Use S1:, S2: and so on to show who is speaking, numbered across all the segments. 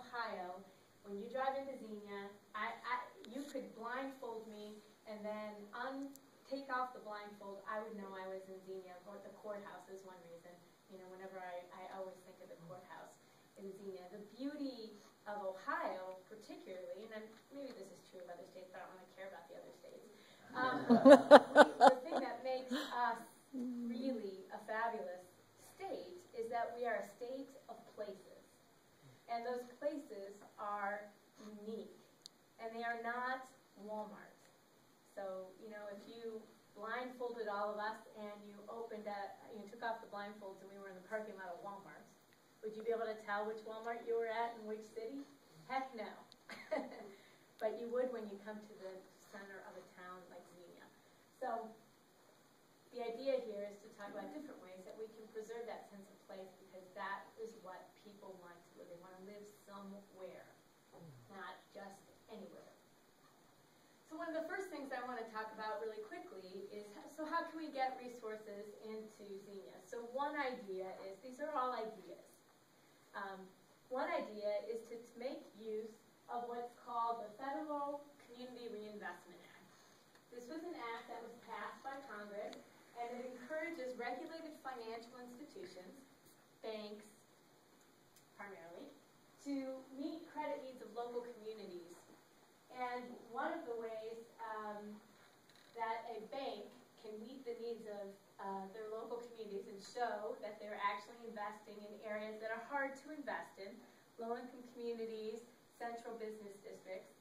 S1: Ohio, when you drive into Xenia, you could blindfold me and then take off the blindfold. I would know I was in Xenia. Or the courthouse is one reason. You know, whenever I always think of the courthouse in Xenia. The beauty of Ohio, particularly, and maybe this is true of other states, but I don't really care about the other states. The thing that makes us really a fabulous state is that we are a state of places. And those places are unique. And they are not Walmart. So, you know, if you blindfolded all of us and you took off the blindfolds and we were in the parking lot of Walmart, would you be able to tell which Walmart you were at and which city? Heck no. But you would when you come to the center of a town like Xenia. So the idea here is to talk about different ways that we can preserve that sense of place, because that is what people want to live. They want to live somewhere, not just anywhere. So one of the first things I want to talk about really quickly is, so how can we get resources into Xenia? So one idea is, these are all ideas. One idea is to make use of what's called the Federal Community Reinvestment Act. This was an act that was passed by Congress, and it encourages regulated financial institutions, banks primarily, to meet credit needs of local communities. And one of the ways that a bank can meet the needs of their local communities and show that they're actually investing in areas that are hard to invest in, low-income communities, central business districts,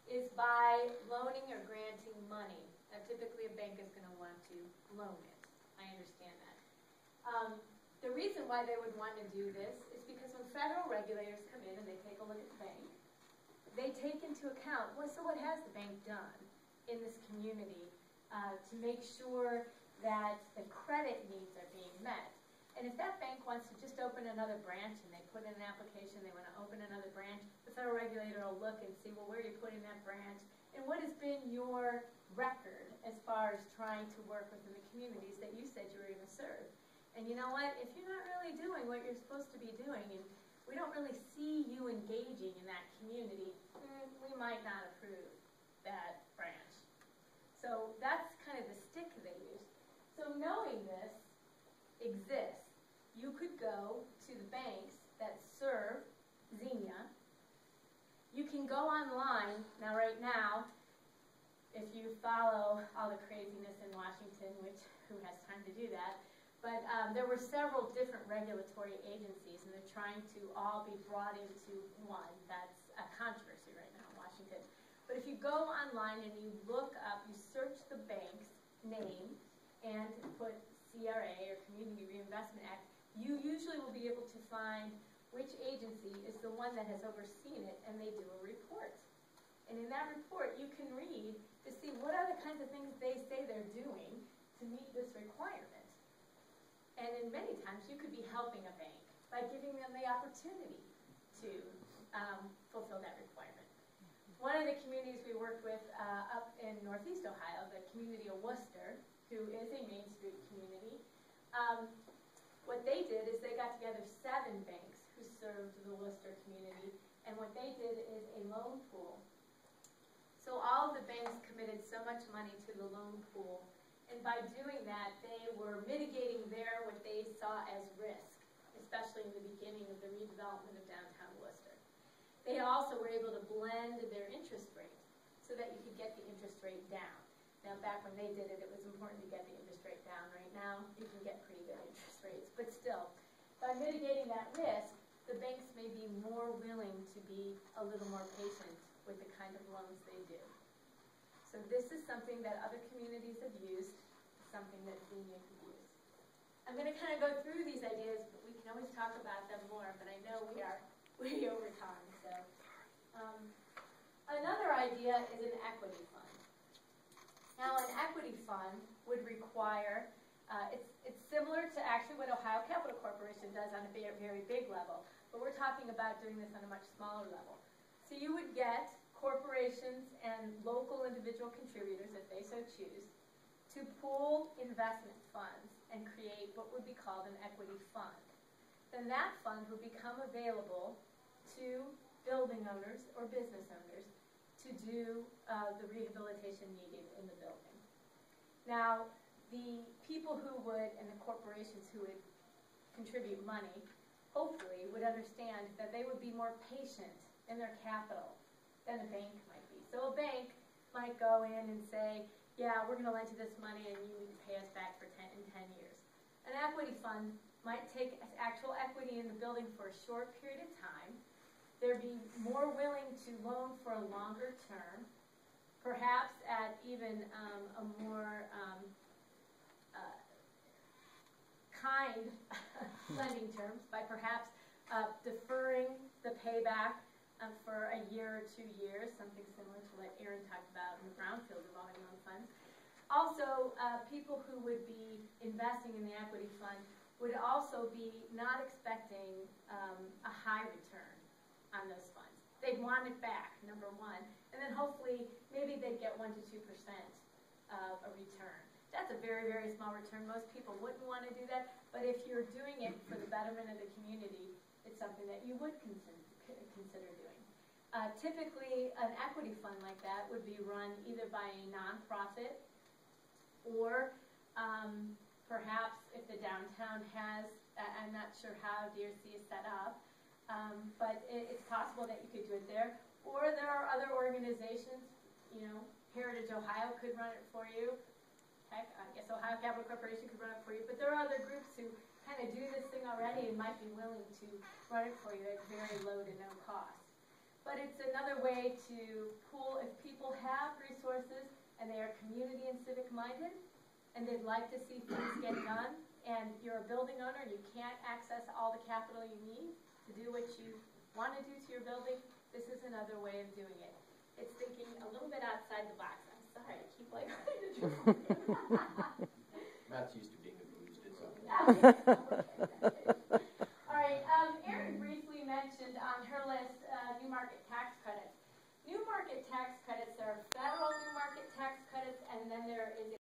S1: is by loaning or granting money. Now, typically a bank is going to want to loan it. I understand that. The reason why they would want to do this is because when federal regulators come in and they take a look at the bank, they take into account, well, so what has the bank done in this community to make sure that the credit needs are being met? And if that bank wants to just open another branch and they put in an application, they want to open another branch, the federal regulator will look and see, well, where are you putting that branch? And what has been your record as far as trying to work within the communities that you said you were going to serve? And you know what? If you're not really doing what you're supposed to be doing, and we don't really see you engaging in that community, we might not approve that branch. So that's kind of the stick they use. So knowing this exists, you could go to the banks that serve Xenia. You can go online. Now, right now, if you follow all the craziness in Washington, which who has time to do that, but there were several different regulatory agencies, and they're trying to all be brought into one. That's a controversy right now in Washington. But if you go online and you look up, you search the bank's name and put CRA, or Community Reinvestment Act, you usually will be able to find which agency is the one that has overseen it, and they do a report. And in that report, you can read to see what are the kinds of things they say they're doing to meet this requirement. And in many times, you could be helping a bank by giving them the opportunity to fulfill that requirement. One of the communities we worked with up in Northeast Ohio, the community of Worcester, who is a Main Street community, what they did is they got together 7 banks who served the Worcester community, and what they did is a loan pool. So all of the banks committed so much money to the loan pool, and by doing that, they were mitigating what they saw as risk, especially in the beginning of the redevelopment of downtown Worcester. They also were able to blend their interest rate so that you could get the interest rate down. Now, back when they did it, it was important to get the interest rate down. Right now, you can get pretty good interest rates. But still, by mitigating that risk, the banks may be more willing to be a little more patient with the kind of loans they do. So this is something that other communities have used, something that Xenia could use. I'm going to kind of go through these ideas, but we can always talk about them more, but I know we are way over time. So, another idea is an equity fund. Now, an equity fund would require, it's similar to actually what Ohio Capital Corporation does on a very, very big level, but we're talking about doing this on a much smaller level. So you would get corporations and local individual contributors, if they so choose, to pool investment funds and create what would be called an equity fund. Then that fund would become available to building owners or business owners to do the rehabilitation needed in the building. Now, the people who would, and the corporations who would contribute money, hopefully would understand that they would be more patient in their capital than a bank might be. So a bank might go in and say, yeah, we're going to lend you this money and you need to pay us back for 10 years. An equity fund might take actual equity in the building for a short period of time. They'd be more willing to loan for a longer term, perhaps at even a more kind lending terms by perhaps deferring the payback for a year or 2 years, something similar to what Aaron talked about in the brownfield revolving loan funds. Also, people who would be investing in the equity fund would also be not expecting a high return on those funds. They'd want it back, number one, and then hopefully maybe they'd get 1 to 2% of a return. That's a very, very small return. Most people wouldn't want to do that, but if you're doing it for the betterment of the community, it's something that you would consider doing. Typically, an equity fund like that would be run either by a nonprofit or perhaps if the downtown has, I'm not sure how DRC is set up, but it's possible that you could do it there. Or there are other organizations, you know, Heritage Ohio could run it for you. Heck, I guess Ohio Capital Corporation could run it for you. But there are other groups who kind of do this thing already and might be willing to run it for you at very low to no cost. But it's another way to pool if people have resources and they are community and civic minded and they'd like to see things get done, and you're a building owner and you can't access all the capital you need to do what you want to do to your building, this is another way of doing it. It's thinking a little bit outside the box. I'm sorry, I keep like
S2: Matt's used to being abused, it's okay.
S1: All right, Erin briefly mentioned on her list new market tax credits. New market tax credits, there are federal new market tax credits, and then there is